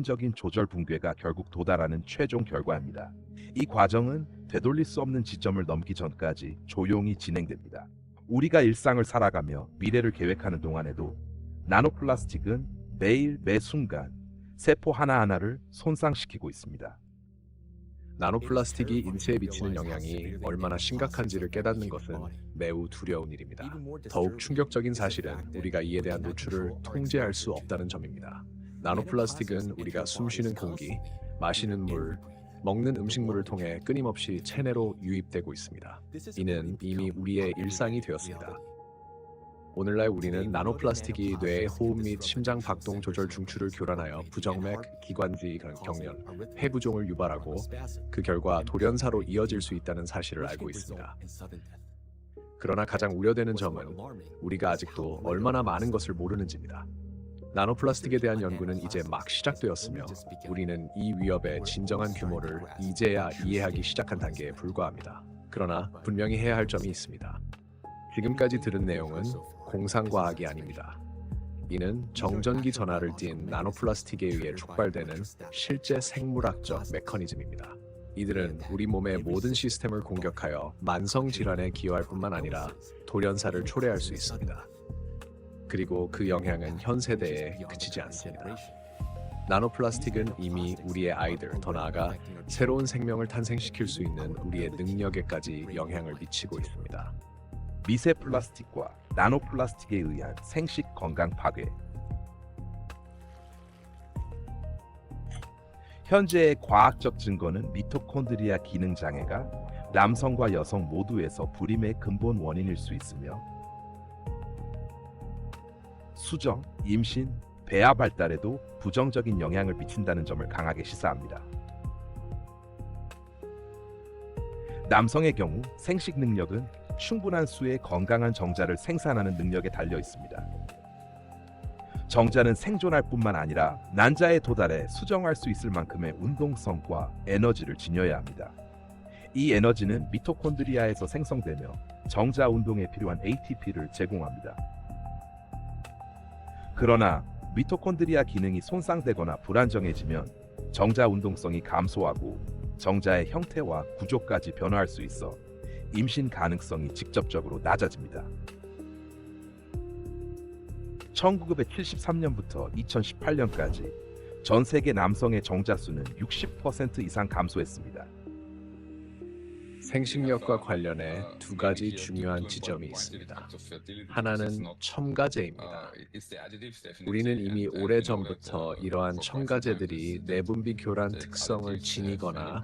적인 조절 붕괴가 결국 도달하는 최종 결과입니다. 이 과정은 되돌릴 수 없는 지점을 넘기 전까지 조용히 진행됩니다. 우리가 일상을 살아가며 미래를 계획하는 동안에도 나노플라스틱은 매일 매 순간 세포 하나하나를 손상시키고 있습니다. 나노플라스틱이 인체에 미치는 영향이 얼마나 심각한지를 깨닫는 것은 매우 두려운 일입니다. 더욱 충격적인 사실은 우리가 이에 대한 노출을 통제할 수 없다는 점입니다. 나노플라스틱은 우리가 숨쉬는 공기, 마시는 물, 먹는 음식물을 통해 끊임없이 체내로 유입되고 있습니다. 이는 이미 우리의 일상이 되었습니다. 오늘날 우리는 나노플라스틱이 뇌의 호흡 및 심장 박동 조절 중추를 교란하여 부정맥, 기관지 경련, 폐부종을 유발하고 그 결과 돌연사로 이어질 수 있다는 사실을 알고 있습니다. 그러나 가장 우려되는 점은 우리가 아직도 얼마나 많은 것을 모르는지입니다. 나노플라스틱에 대한 연구는 이제 막 시작되었으며 우리는 이 위협의 진정한 규모를 이제야 이해하기 시작한 단계에 불과합니다. 그러나 분명히 해야 할 점이 있습니다. 지금까지 들은 내용은 공상과학이 아닙니다. 이는 정전기 전하를 띤 나노플라스틱에 의해 촉발되는 실제 생물학적 메커니즘입니다. 이들은 우리 몸의 모든 시스템을 공격하여 만성 질환에 기여할 뿐만 아니라 돌연사를 초래할 수 있습니다. 그리고 그 영향은 현 세대에 그치지 않습니다. 나노플라스틱은 이미 우리의 아이들, 더 나아가 새로운 생명을 탄생시킬 수 있는 우리의 능력에까지 영향을 미치고 있습니다. 미세 플라스틱과 나노플라스틱에 의한 생식 건강 파괴. 현재의 과학적 증거는 미토콘드리아 기능 장애가 남성과 여성 모두에서 불임의 근본 원인일 수 있으며 수정, 임신, 배아 발달에도 부정적인 영향을 미친다는 점을 강하게 시사합니다. 남성의 경우 생식 능력은 충분한 수의 건강한 정자를 생산하는 능력에 달려 있습니다. 정자는 생존할 뿐만 아니라 난자에 도달해 수정할 수 있을 만큼의 운동성과 에너지를 지녀야 합니다. 이 에너지는 미토콘드리아에서 생성되며 정자 운동에 필요한 ATP를 제공합니다. 그러나 미토콘드리아 기능이 손상되거나 불안정해지면 정자 운동성이 감소하고 정자의 형태와 구조까지 변화할 수 있어 임신 가능성이 직접적으로 낮아집니다. 1973년부터 2018년까지 전 세계 남성의 정자 수는 60% 이상 감소했습니다. 생식력과 관련해 두 가지 중요한 지점이 있습니다. 하나는 첨가제입니다. 우리는 이미 오래전부터 이러한 첨가제들이 내분비 교란 특성을 지니거나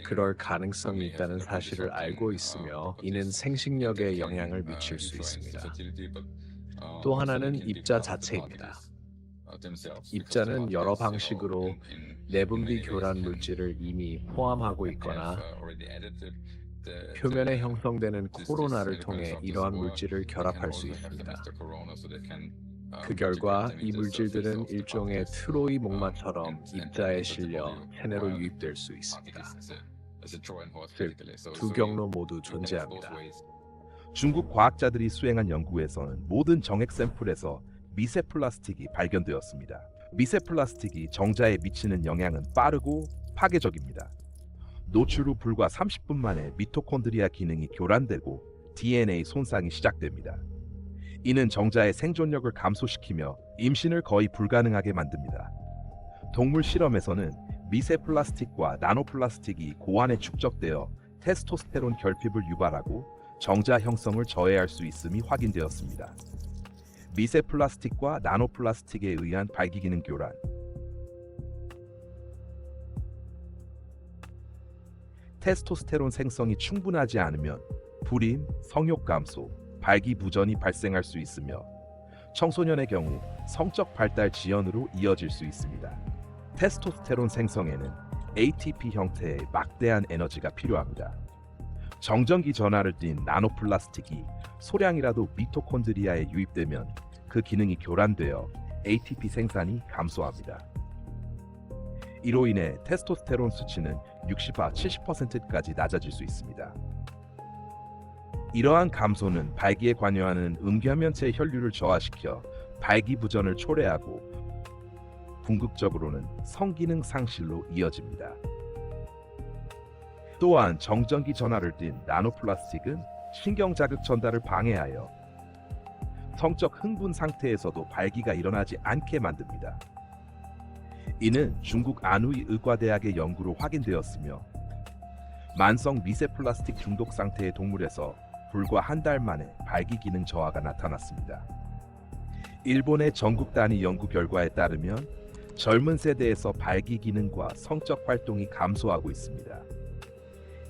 그럴 가능성이 있다는 사실을 알고 있으며 이는 생식력에 영향을 미칠 수 있습니다. 또 하나는 입자 자체입니다. 입자는 여러 방식으로 내분비 교란 물질을 이미 포함하고 있거나 표면에 형성되는 코로나를 통해 이러한 물질을 결합할 수 있습니다. 그 결과 이 물질들은 일종의 트로이 목마처럼 입자에 실려 체내로 유입될 수 있습니다. 즉, 두 경로 모두 존재합니다. 중국 과학자들이 수행한 연구에서는 모든 정액 샘플에서 미세 플라스틱이 발견되었습니다. 미세 플라스틱이 정자에 미치는 영향은 빠르고 파괴적입니다. 노출 후 불과 30분 만에 미토콘드리아 기능이 교란되고 DNA 손상이 시작됩니다. 이는 정자의 생존력을 감소시키며 임신을 거의 불가능하게 만듭니다. 동물 실험에서는 미세 플라스틱과 나노플라스틱이 고환에 축적되어 테스토스테론 결핍을 유발하고 정자 형성을 저해할 수 있음이 확인되었습니다. 미세 플라스틱과 나노플라스틱에 의한 발기기능 교란. 테스토스테론 생성이 충분하지 않으면 불임, 성욕 감소, 발기부전이 발생할 수 있으며 청소년의 경우 성적 발달 지연으로 이어질 수 있습니다. 테스토스테론 생성에는 ATP 형태의 막대한 에너지가 필요합니다. 정전기 전하를 띤 나노플라스틱이 소량이라도 미토콘드리아에 유입되면 그 기능이 교란되어 ATP 생산이 감소합니다. 이로 인해 테스토스테론 수치는 60와 70%까지 낮아질 수 있습니다. 이러한 감소는 발기에 관여하는 음계면체 혈류를 저하시켜 발기부전을 초래하고 궁극적으로는 성기능 상실로 이어집니다. 또한 정전기 전하를 띤 나노플라스틱은 신경자극 전달을 방해하여 성적 흥분 상태에서도 발기가 일어나지 않게 만듭니다. 이는 중국 안후이 의과대학의 연구로 확인되었으며 만성 미세 플라스틱 중독 상태의 동물에서 불과 한 달 만에 발기 기능 저하가 나타났습니다. 일본의 전국 단위 연구 결과에 따르면 젊은 세대에서 발기 기능과 성적 활동이 감소하고 있습니다.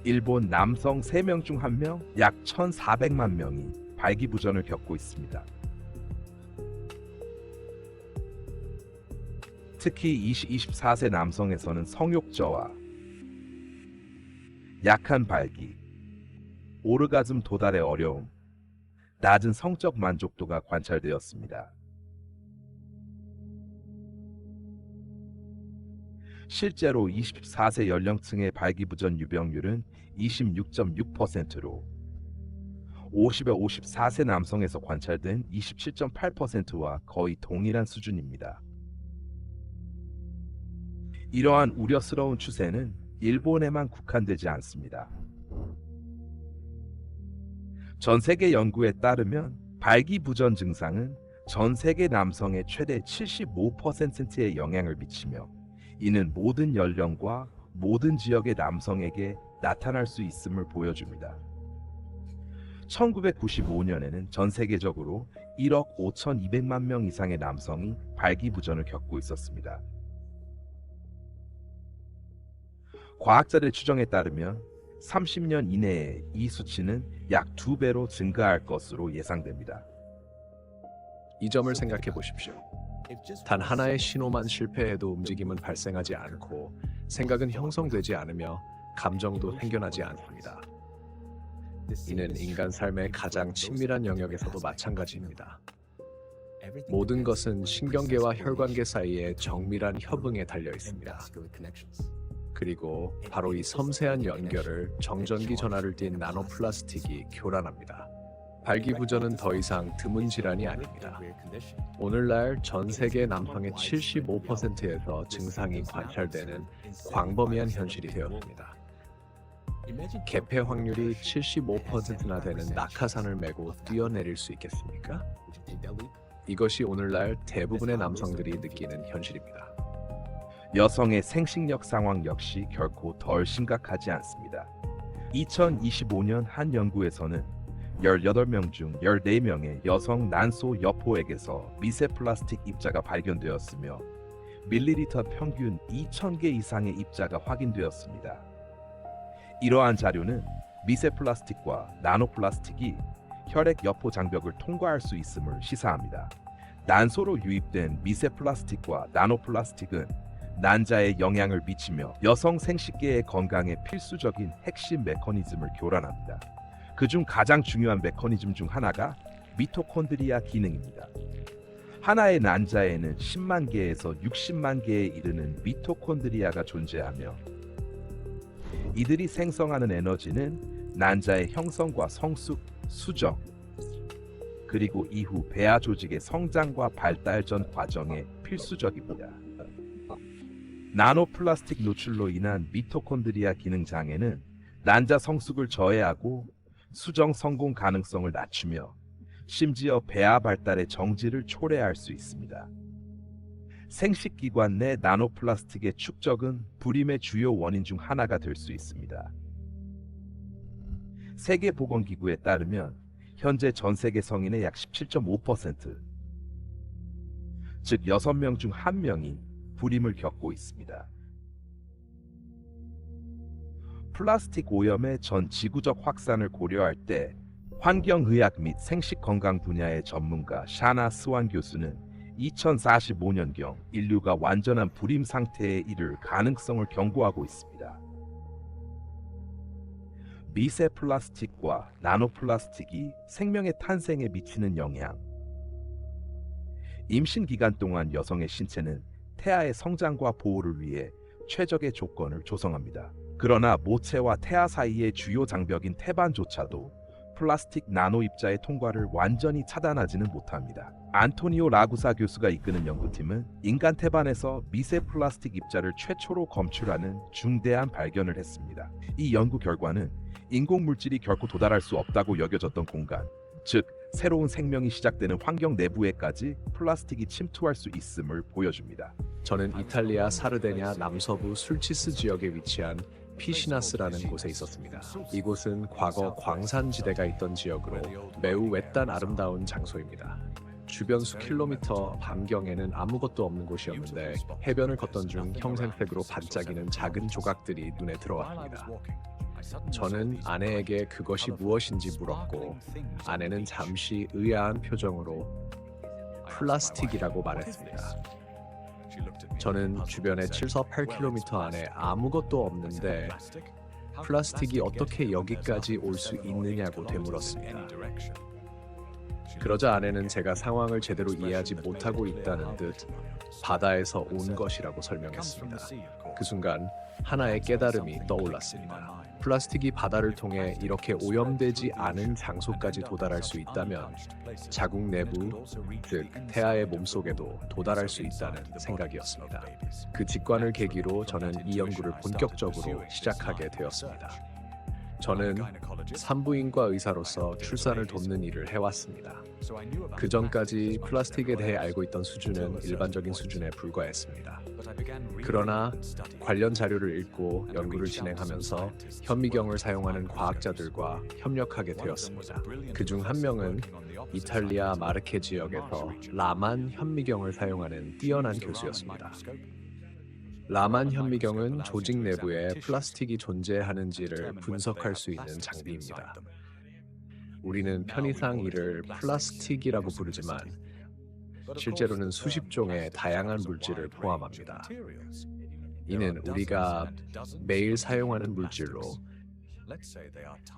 일본 남성 3명 중 1명, 약 1,400만 명이 발기부전을 겪고 있습니다. 특히 20-24세 남성에서는 성욕 저하, 약한 발기, 오르가즘 도달의 어려움, 낮은 성적 만족도가 관찰되었습니다. 실제로 24세 연령층의 발기부전 유병률은 26.6%로 50-54세 남성에서 관찰된 27.8%와 거의 동일한 수준입니다. 이러한 우려스러운 추세는 일본에만 국한되지 않습니다. 전 세계 연구에 따르면 발기부전 증상은 전 세계 남성의 최대 75%의 영향을 미치며 이는 모든 연령과 모든 지역의 남성에게 나타날 수 있음을 보여줍니다. 1995년에는 전 세계적으로 1억 5,200만 명 이상의 남성이 발기부전을 겪고 있었습니다. 과학자들 추정에 따르면 30년 이내에 이 수치는 약 2배로 증가할 것으로 예상됩니다. 이 점을 생각해 보십시오. 단 하나의 신호만 실패해도 움직임은 발생하지 않고 생각은 형성되지 않으며 감정도 생겨나지 않습니다. 이는 인간 삶의 가장 친밀한 영역에서도 마찬가지입니다. 모든 것은 신경계와 혈관계 사이의 정밀한 협응에 달려 있습니다. 그리고 바로 이 섬세한 연결을 정전기 전하를 띤 나노플라스틱이 교란합니다. 발기부전은 더 이상 드문 질환이 아닙니다. 오늘날 전 세계 남성의 75%에서 증상이 관찰되는 광범위한 현실이 되었습니다. 개폐 확률이 75%나 되는 낙하산을 메고 뛰어내릴 수 있겠습니까? 이것이 오늘날 대부분의 남성들이 느끼는 현실입니다. 여성의 생식력 상황 역시 결코 덜 심각하지 않습니다. 2025년 한 연구에서는 18명 중 14명의 여성 난소 여포액에서 미세 플라스틱 입자가 발견되었으며 밀리리터 평균 2,000개 이상의 입자가 확인되었습니다. 이러한 자료는 미세 플라스틱과 나노 플라스틱이 혈액 여포 장벽을 통과할 수 있음을 시사합니다. 난소로 유입된 미세 플라스틱과 나노 플라스틱은 난자에 영향을 미치며 여성 생식계의 건강에 필수적인 핵심 메커니즘을 교란합니다. 그중 가장 중요한 메커니즘 중 하나가 미토콘드리아 기능입니다. 하나의 난자에는 10만 개에서 60만 개에 이르는 미토콘드리아가 존재하며 이들이 생성하는 에너지는 난자의 형성과 성숙, 수정, 그리고 이후 배아 조직의 성장과 발달 전 과정에 필수적입니다. 나노플라스틱 노출로 인한 미토콘드리아 기능 장애는 난자 성숙을 저해하고 수정 성공 가능성을 낮추며 심지어 배아 발달의 정지를 초래할 수 있습니다. 생식기관 내 나노플라스틱의 축적은 불임의 주요 원인 중 하나가 될 수 있습니다. 세계보건기구에 따르면 현재 전 세계 성인의 약 17.5%, 즉 6명 중 1명이 불임을 겪고 있습니다. 플라스틱 오염의 전 지구적 확산을 고려할 때 환경의학 및 생식건강 분야의 전문가 샤나 스완 교수는 2045년경 인류가 완전한 불임 상태에 이를 가능성을 경고하고 있습니다. 미세 플라스틱과 나노 플라스틱이 생명의 탄생에 미치는 영향. 임신 기간 동안 여성의 신체는 태아의 성장과 보호를 위해 최적의 조건을 조성합니다. 그러나 모체와 태아 사이의 주요 장벽인 태반조차도 플라스틱 나노 입자의 통과를 완전히 차단하지는 못합니다. 안토니오 라구사 교수가 이끄는 연구팀은 인간 태반에서 미세 플라스틱 입자를 최초로 검출하는 중대한 발견을 했습니다. 이 연구 결과는 인공 물질이 결코 도달할 수 없다고 여겨졌던 공간, 즉 새로운 생명이 시작되는 환경 내부에까지 플라스틱이 침투할 수 있음을 보여줍니다. 저는 이탈리아 사르데냐 남서부 술치스 지역에 위치한 피시나스라는 곳에 있었습니다. 이곳은 과거 광산지대가 있던 지역으로 매우 외딴 아름다운 장소입니다. 주변 수 킬로미터 반경에는 아무것도 없는 곳이었는데 해변을 걷던 중 형생색으로 반짝이는 작은 조각들이 눈에 들어왔습니다. 저는 아내에게 그것이 무엇인지 물었고 아내는 잠시 의아한 표정으로 플라스틱이라고 말했습니다. 저는 주변에 7서 8km 안에 아무것도 없는데 플라스틱이 어떻게 여기까지 올 수 있느냐고 되물었습니다. 그러자 아내는 제가 상황을 제대로 이해하지 못하고 있다는 듯 바다에서 온 것이라고 설명했습니다. 그 순간 하나의 깨달음이 떠올랐습니다. 플라스틱이 바다를 통해 이렇게 오염되지 않은 장소까지 도달할 수 있다면 자국 내부, 즉 태아의 몸속에도 도달할 수 있다는 생각이었습니다. 그 직관을 계기로 저는 이 연구를 본격적으로 시작하게 되었습니다. 저는 산부인과 의사로서 출산을 돕는 일을 해왔습니다. 그 전까지 플라스틱에 대해 알고 있던 수준은 일반적인 수준에 불과했습니다. 그러나 관련 자료를 읽고 연구를 진행하면서 현미경을 사용하는 과학자들과 협력하게 되었습니다. 그중 한 명은 이탈리아 마르케 지역에서 라만 현미경을 사용하는 뛰어난 교수였습니다. 라만 현미경은 조직 내부에 플라스틱이 존재하는지를 분석할 수 있는 장비입니다. 우리는 편의상 이를 플라스틱이라고 부르지만 실제로는 수십 종의 다양한 물질을 포함합니다. 이는 우리가 매일 사용하는 물질로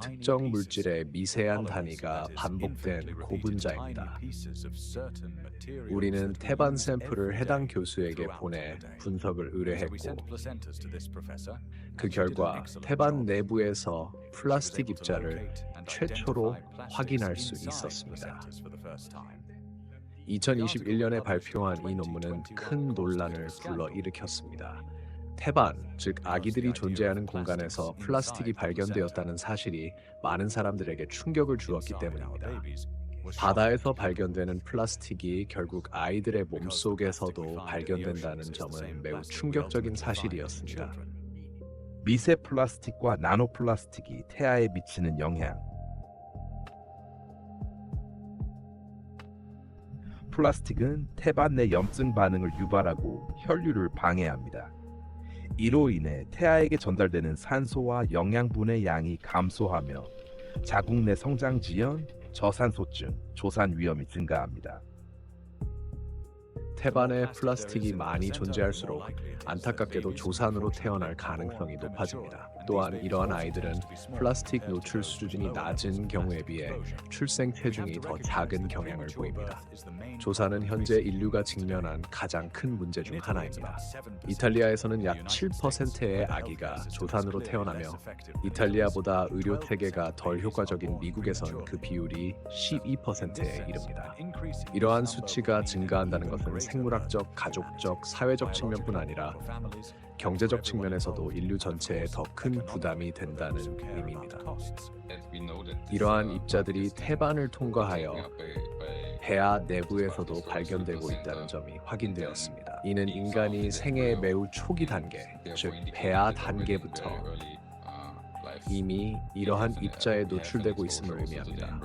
특정 물질의 미세한 단위가 반복된 고분자입니다. 우리는 태반 샘플을 해당 교수에게 보내 분석을 의뢰했고 그 결과 태반 내부에서 플라스틱 입자를 최초로 확인할 수 있었습니다. 2021년에 발표한 이 논문은 큰 논란을 불러일으켰습니다. 태반, 즉 아기들이 존재하는 공간에서 플라스틱이 발견되었다는 사실이 많은 사람들에게 충격을 주었기 때문입니다. 바다에서 발견되는 플라스틱이 결국 아이들의 몸속에서도 발견된다는 점은 매우 충격적인 사실이었습니다. 미세 플라스틱과 나노 플라스틱이 태아에 미치는 영향. 플라스틱은 태반 내 염증 반응을 유발하고 혈류를 방해합니다. 이로 인해 태아에게 전달되는 산소와 영양분의 양이 감소하며 자궁 내 성장 지연, 저산소증, 조산 위험이 증가합니다. 태반에 플라스틱이 많이 존재할수록 안타깝게도 조산으로 태어날 가능성이 높아집니다. 또한 이러한 아이들은 플라스틱 노출 수준이 낮은 경우에 비해 출생 체중이 더 작은 경향을 보입니다. 조산은 현재 인류가 직면한 가장 큰 문제 중 하나입니다. 이탈리아에서는 약 7%의 아기가 조산으로 태어나며 이탈리아보다 의료 체계가 덜 효과적인 미국에선 그 비율이 12%에 이릅니다. 이러한 수치가 증가한다는 것은 생물학적, 가족적, 사회적 측면뿐 아니라 경제적 측면에서도 인류 전체에 더 큰 부담이 된다는 의미입니다. 이러한 입자들이 태반을 통과하여 폐하 내부에서도 발견되고 있다는 점이 확인되었습니다. 이는 인간이 생애의 매우 초기 단계, 즉 폐하 단계부터 이미 이러한 입자에 노출되고 있음을 의미합니다.